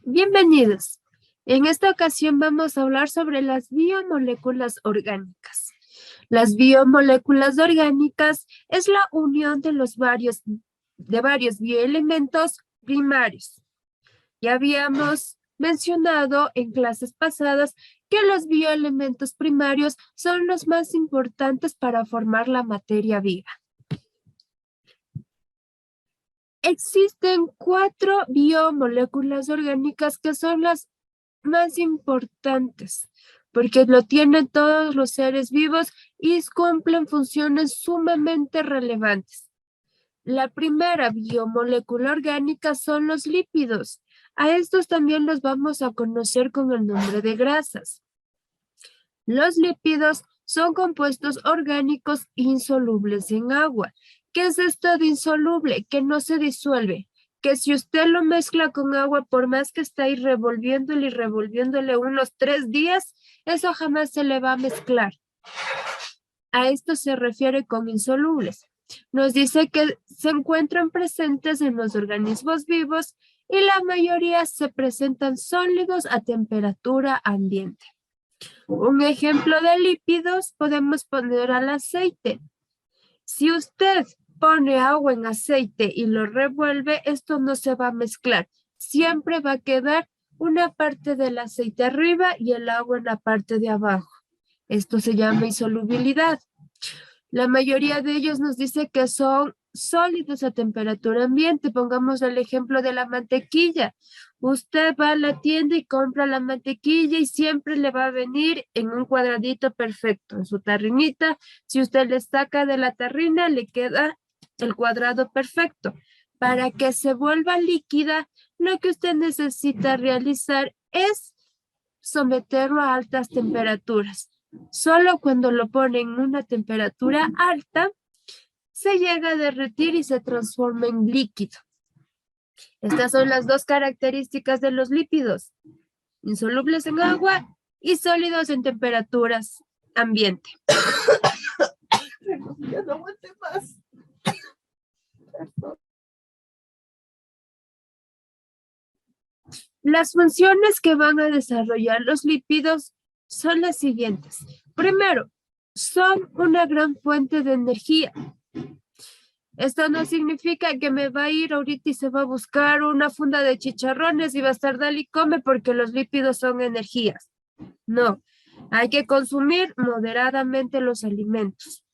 Bienvenidos. En esta ocasión vamos a hablar sobre las biomoléculas orgánicas. Las biomoléculas orgánicas es la unión de varios bioelementos primarios. Ya habíamos mencionado en clases pasadas que los bioelementos primarios son los más importantes para formar la materia viva. Existen 4 biomoléculas orgánicas que son las más importantes, porque lo tienen todos los seres vivos y cumplen funciones sumamente relevantes. La primera biomolécula orgánica son los lípidos. A estos también los vamos a conocer con el nombre de grasas. Los lípidos son compuestos orgánicos insolubles en agua. ¿Qué es esto de insoluble? Que no se disuelve. Que si usted lo mezcla con agua, por más que está ahí revolviéndole y revolviéndole unos 3 días, eso jamás se le va a mezclar. A esto se refiere con insolubles. Nos dice que se encuentran presentes en los organismos vivos y la mayoría se presentan sólidos a temperatura ambiente. Un ejemplo de lípidos podemos poner al aceite. Si usted pone agua en aceite y lo revuelve, esto no se va a mezclar. Siempre va a quedar una parte del aceite arriba y el agua en la parte de abajo. Esto se llama insolubilidad. La mayoría de ellos nos dice que son sólidos a temperatura ambiente. Pongamos el ejemplo de la mantequilla. Usted va a la tienda y compra la mantequilla y siempre le va a venir en un cuadradito perfecto, en su tarrinita. Si usted le saca de la tarrina, le queda el cuadrado perfecto. Para que se vuelva líquida, lo que usted necesita realizar es someterlo a altas temperaturas. Solo cuando lo pone en una temperatura alta, se llega a derretir y se transforma en líquido. Estas son las 2 características de los lípidos: insolubles en agua y sólidos en temperaturas ambiente. Ya no aguante más. Las funciones que van a desarrollar los lípidos son las siguientes. Primero, son una gran fuente de energía. Esto no significa que me va a ir ahorita y se va a buscar una funda de chicharrones y va a estar dale y come porque los lípidos son energías. No, hay que consumir moderadamente los alimentos.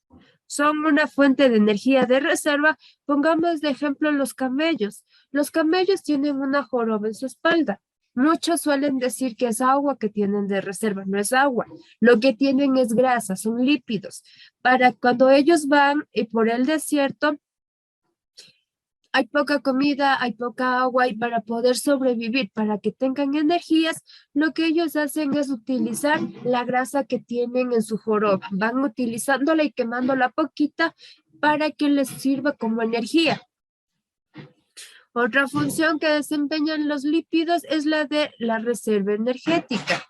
Son una fuente de energía de reserva. Pongamos de ejemplo los camellos. Los camellos tienen una joroba en su espalda. Muchos suelen decir que es agua que tienen de reserva. No es agua. Lo que tienen es grasa, son lípidos. Para cuando ellos van por el desierto, hay poca comida, hay poca agua y para poder sobrevivir, para que tengan energías, lo que ellos hacen es utilizar la grasa que tienen en su joroba. Van utilizándola y quemándola poquita para que les sirva como energía. Otra función que desempeñan los lípidos es la de la reserva energética.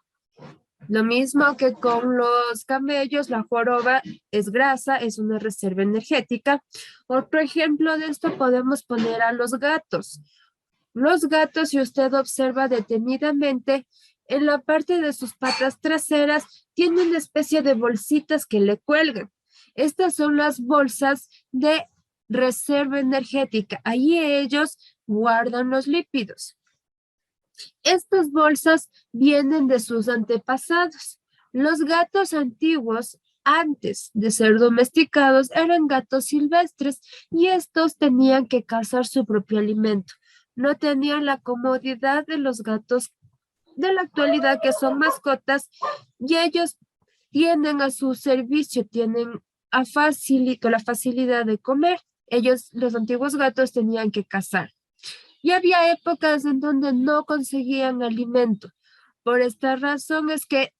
Lo mismo que con los camellos, la joroba es grasa, es una reserva energética. Otro ejemplo de esto podemos poner a los gatos. Los gatos, si usted observa detenidamente, en la parte de sus patas traseras tienen una especie de bolsitas que le cuelgan. Estas son las bolsas de reserva energética. Ahí ellos guardan los lípidos. Estas bolsas vienen de sus antepasados. Los gatos antiguos, antes de ser domesticados, eran gatos silvestres y estos tenían que cazar su propio alimento. No tenían la comodidad de los gatos de la actualidad que son mascotas y ellos tienen a su servicio, tienen con la facilidad de comer. Ellos, los antiguos gatos, tenían que cazar. Y había épocas en donde no conseguían alimento. Por esta razón es que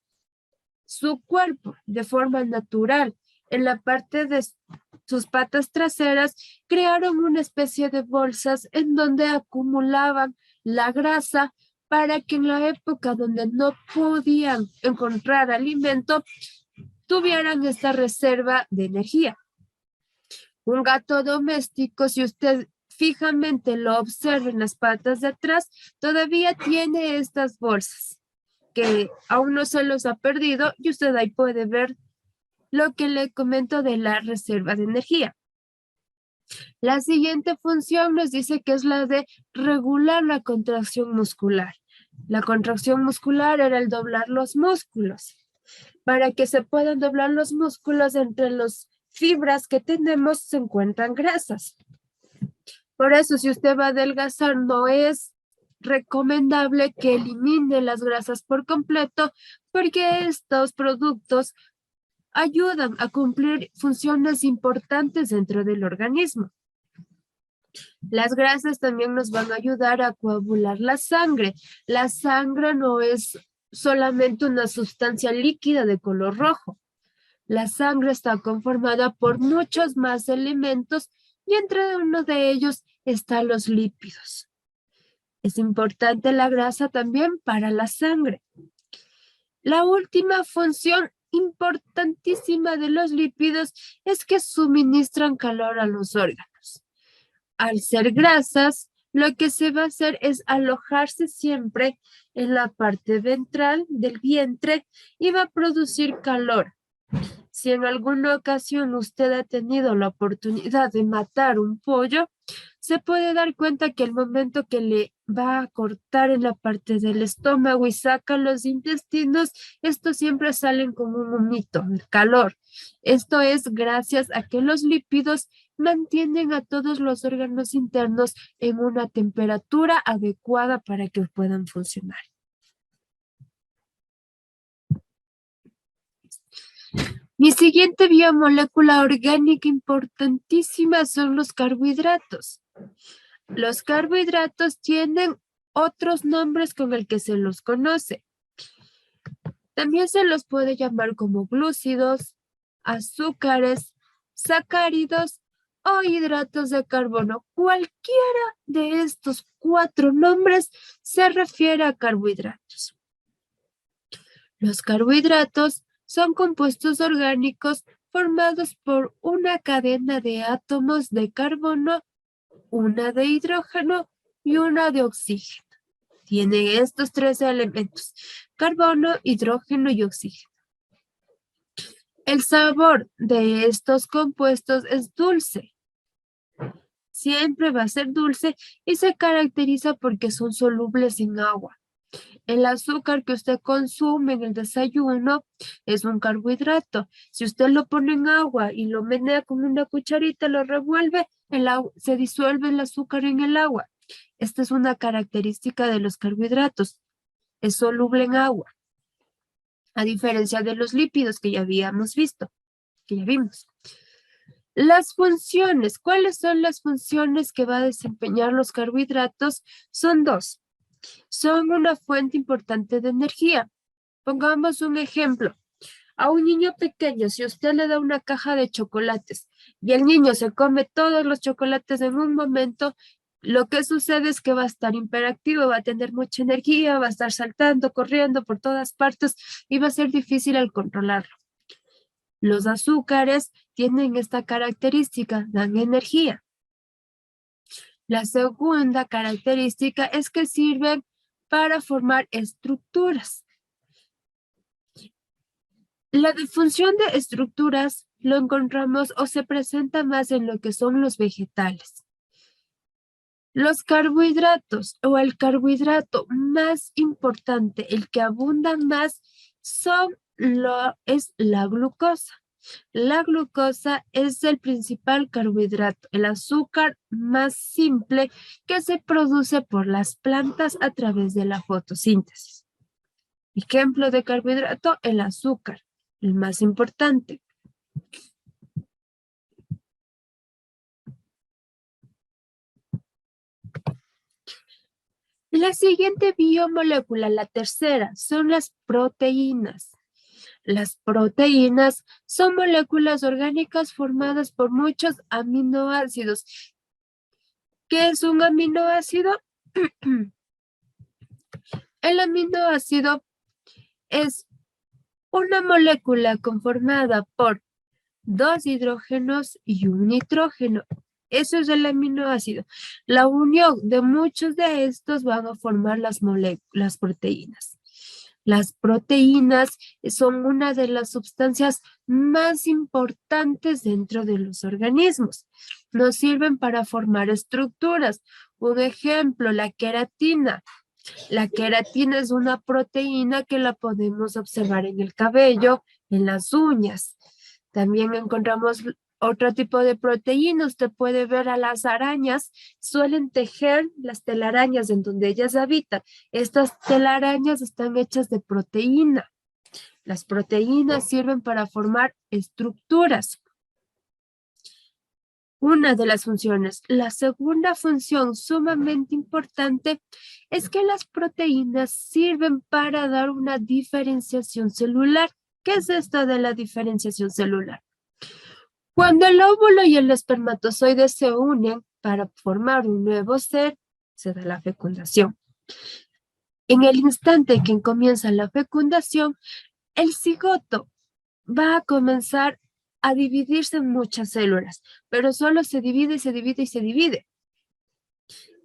su cuerpo, de forma natural, en la parte de sus patas traseras, crearon una especie de bolsas en donde acumulaban la grasa para que en la época donde no podían encontrar alimento, tuvieran esta reserva de energía. Un gato doméstico, si usted fijamente lo observa en las patas de atrás, todavía tiene estas bolsas que aún no se los ha perdido y usted ahí puede ver lo que le comento de la reserva de energía. La siguiente función nos dice que es la de regular la contracción muscular. La contracción muscular era el doblar los músculos. Para que se puedan doblar los músculos, entre las fibras que tenemos se encuentran grasas. Por eso, si usted va a adelgazar, no es recomendable que elimine las grasas por completo, porque estos productos ayudan a cumplir funciones importantes dentro del organismo. Las grasas también nos van a ayudar a coagular la sangre. La sangre no es solamente una sustancia líquida de color rojo. La sangre está conformada por muchos más elementos y entre uno de ellos están los lípidos. Es importante la grasa también para la sangre. La última función importantísima de los lípidos es que suministran calor a los órganos. Al ser grasas, lo que se va a hacer es alojarse siempre en la parte ventral del vientre y va a producir calor. Si en alguna ocasión usted ha tenido la oportunidad de matar un pollo, se puede dar cuenta que el momento que le va a cortar en la parte del estómago y saca los intestinos, estos siempre salen con un humito, el calor. Esto es gracias a que los lípidos mantienen a todos los órganos internos en una temperatura adecuada para que puedan funcionar. Mi siguiente biomolécula orgánica importantísima son los carbohidratos. Los carbohidratos tienen otros nombres con el que se los conoce. También se los puede llamar como glúcidos, azúcares, sacáridos o hidratos de carbono. Cualquiera de estos 4 nombres se refiere a carbohidratos. Los carbohidratos son compuestos orgánicos formados por una cadena de átomos de carbono, una de hidrógeno y una de oxígeno. Tiene estos 3 elementos: carbono, hidrógeno y oxígeno. El sabor de estos compuestos es dulce. Siempre va a ser dulce y se caracteriza porque son solubles en agua. El azúcar que usted consume en el desayuno es un carbohidrato. Si usted lo pone en agua y lo menea con una cucharita, lo revuelve, se disuelve el azúcar en el agua. Esta es una característica de los carbohidratos. Es soluble en agua, a diferencia de los lípidos que ya habíamos visto, que ya vimos. Las funciones, ¿cuáles son las funciones que va a desempeñar los carbohidratos? Son 2. Son una fuente importante de energía. Pongamos un ejemplo. A un niño pequeño, si usted le da una caja de chocolates y el niño se come todos los chocolates en un momento, lo que sucede es que va a estar hiperactivo, va a tener mucha energía, va a estar saltando, corriendo por todas partes y va a ser difícil el controlarlo. Los azúcares tienen esta característica, dan energía. La segunda característica es que sirven para formar estructuras. La disfunción de estructuras lo encontramos o se presenta más en lo que son los vegetales. Los carbohidratos o el carbohidrato más importante, el que abunda más, es la glucosa. La glucosa es el principal carbohidrato, el azúcar más simple que se produce por las plantas a través de la fotosíntesis. Ejemplo de carbohidrato, el azúcar, el más importante. La siguiente biomolécula, la tercera, son las proteínas. Las proteínas son moléculas orgánicas formadas por muchos aminoácidos. ¿Qué es un aminoácido? El aminoácido es una molécula conformada por 2 hidrógenos y un nitrógeno. Eso es el aminoácido. La unión de muchos de estos van a formar las proteínas. Las proteínas son una de las sustancias más importantes dentro de los organismos. Nos sirven para formar estructuras. Un ejemplo, la queratina. La queratina es una proteína que la podemos observar en el cabello, en las uñas. También encontramos otro tipo de proteína. Usted puede ver a las arañas, suelen tejer las telarañas en donde ellas habitan. Estas telarañas están hechas de proteína. Las proteínas sirven para formar estructuras. Una de las funciones. La segunda función sumamente importante es que las proteínas sirven para dar una diferenciación celular. ¿Qué es esto de la diferenciación celular? Cuando el óvulo y el espermatozoide se unen para formar un nuevo ser, se da la fecundación. En el instante que comienza la fecundación, el cigoto va a comenzar a dividirse en muchas células, pero solo se divide y se divide y se divide.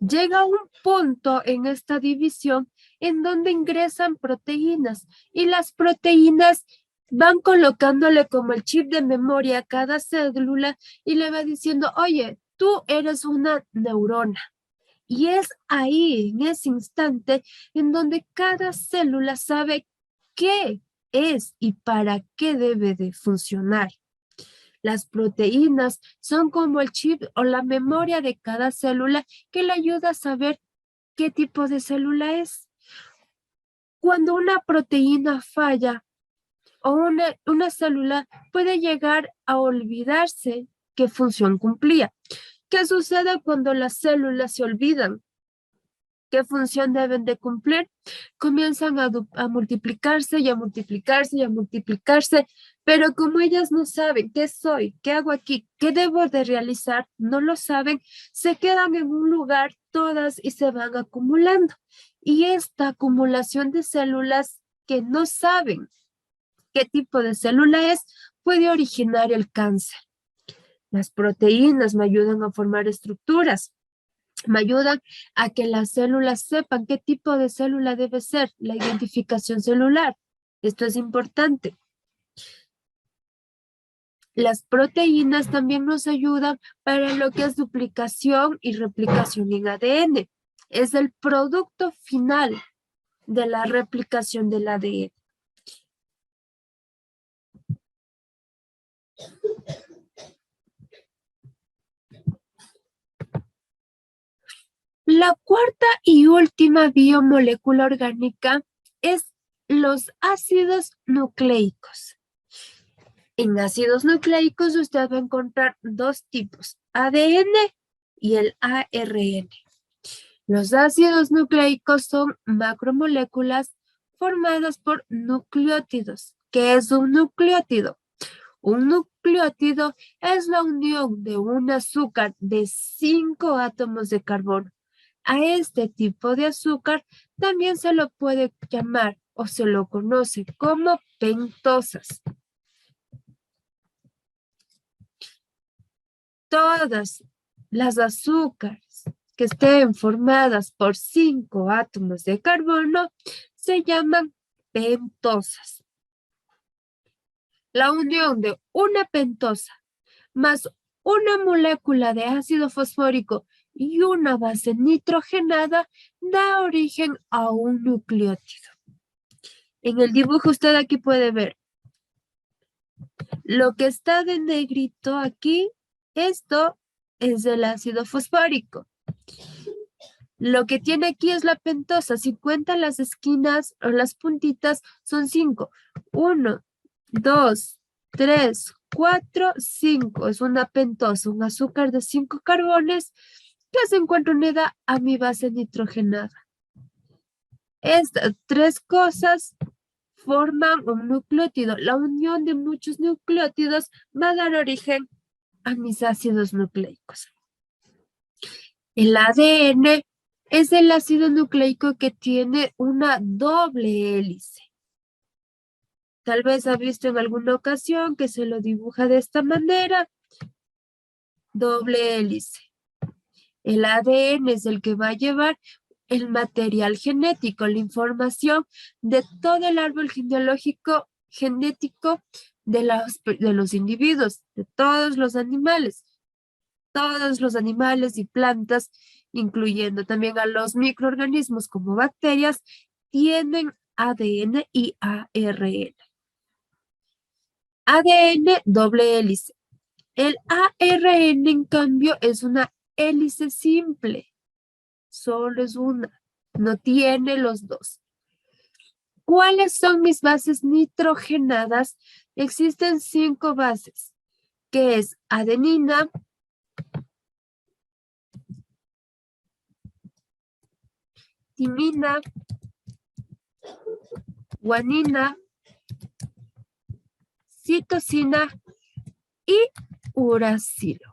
Llega un punto en esta división en donde ingresan proteínas y las proteínas van colocándole como el chip de memoria a cada célula y le va diciendo, oye, tú eres una neurona. Y es ahí, en ese instante, en donde cada célula sabe qué es y para qué debe de funcionar. Las proteínas son como el chip o la memoria de cada célula que le ayuda a saber qué tipo de célula es. Cuando una proteína falla o una célula puede llegar a olvidarse qué función cumplía. ¿Qué sucede cuando las células se olvidan qué función deben de cumplir? Comienzan a multiplicarse y a multiplicarse y a multiplicarse, pero como ellas no saben qué soy, qué hago aquí, qué debo de realizar, no lo saben, se quedan en un lugar todas y se van acumulando. Y esta acumulación de células que no saben qué tipo de célula es, puede originar el cáncer. Las proteínas me ayudan a formar estructuras, me ayudan a que las células sepan qué tipo de célula debe ser, la identificación celular. Esto es importante. Las proteínas también nos ayudan para lo que es duplicación y replicación en ADN. Es el producto final de la replicación del ADN. La cuarta y última biomolécula orgánica es los ácidos nucleicos. En ácidos nucleicos usted va a encontrar dos tipos, ADN y el ARN. Los ácidos nucleicos son macromoléculas formadas por nucleótidos. ¿Qué es un nucleótido? Un nucleótido es la unión de un azúcar de 5 átomos de carbono. A este tipo de azúcar también se lo puede llamar o se lo conoce como pentosas. Todas las azúcares que estén formadas por 5 átomos de carbono se llaman pentosas. La unión de una pentosa más una molécula de ácido fosfórico y una base nitrogenada da origen a un nucleótido. En el dibujo usted aquí puede ver lo que está de negrito aquí, esto es el ácido fosfórico. Lo que tiene aquí es la pentosa. Si cuenta las esquinas o las puntitas, son 5. 1, 2, 3, 4, 5. Es una pentosa, un azúcar de 5 carbones que se encuentra unida a mi base nitrogenada. Estas tres cosas forman un nucleótido. La unión de muchos nucleótidos va a dar origen a mis ácidos nucleicos. El ADN es el ácido nucleico que tiene una doble hélice. Tal vez ha visto en alguna ocasión que se lo dibuja de esta manera. doble hélice. El ADN es el que va a llevar el material genético, la información de todo el árbol genético de los individuos, de todos los animales y plantas, incluyendo también a los microorganismos como bacterias, tienen ADN y ARN. ADN doble hélice. El ARN, en cambio, es una hélice simple. Solo es una. No tiene los dos. ¿Cuáles son mis bases nitrogenadas? Existen 5 bases, que es adenina, timina, guanina, citosina y uracilo.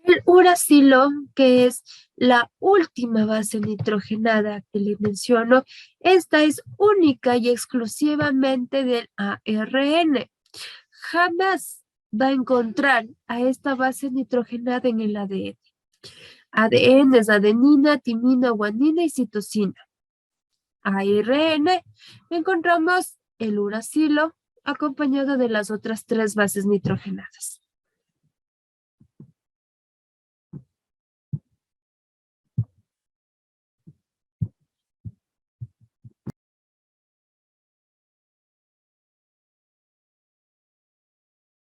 El uracilo, que es la última base nitrogenada que le menciono, esta es única y exclusivamente del ARN. Jamás va a encontrar a esta base nitrogenada en el ADN. ADN es adenina, timina, guanina y citosina. ARN encontramos el uracilo acompañado de las otras 3 bases nitrogenadas.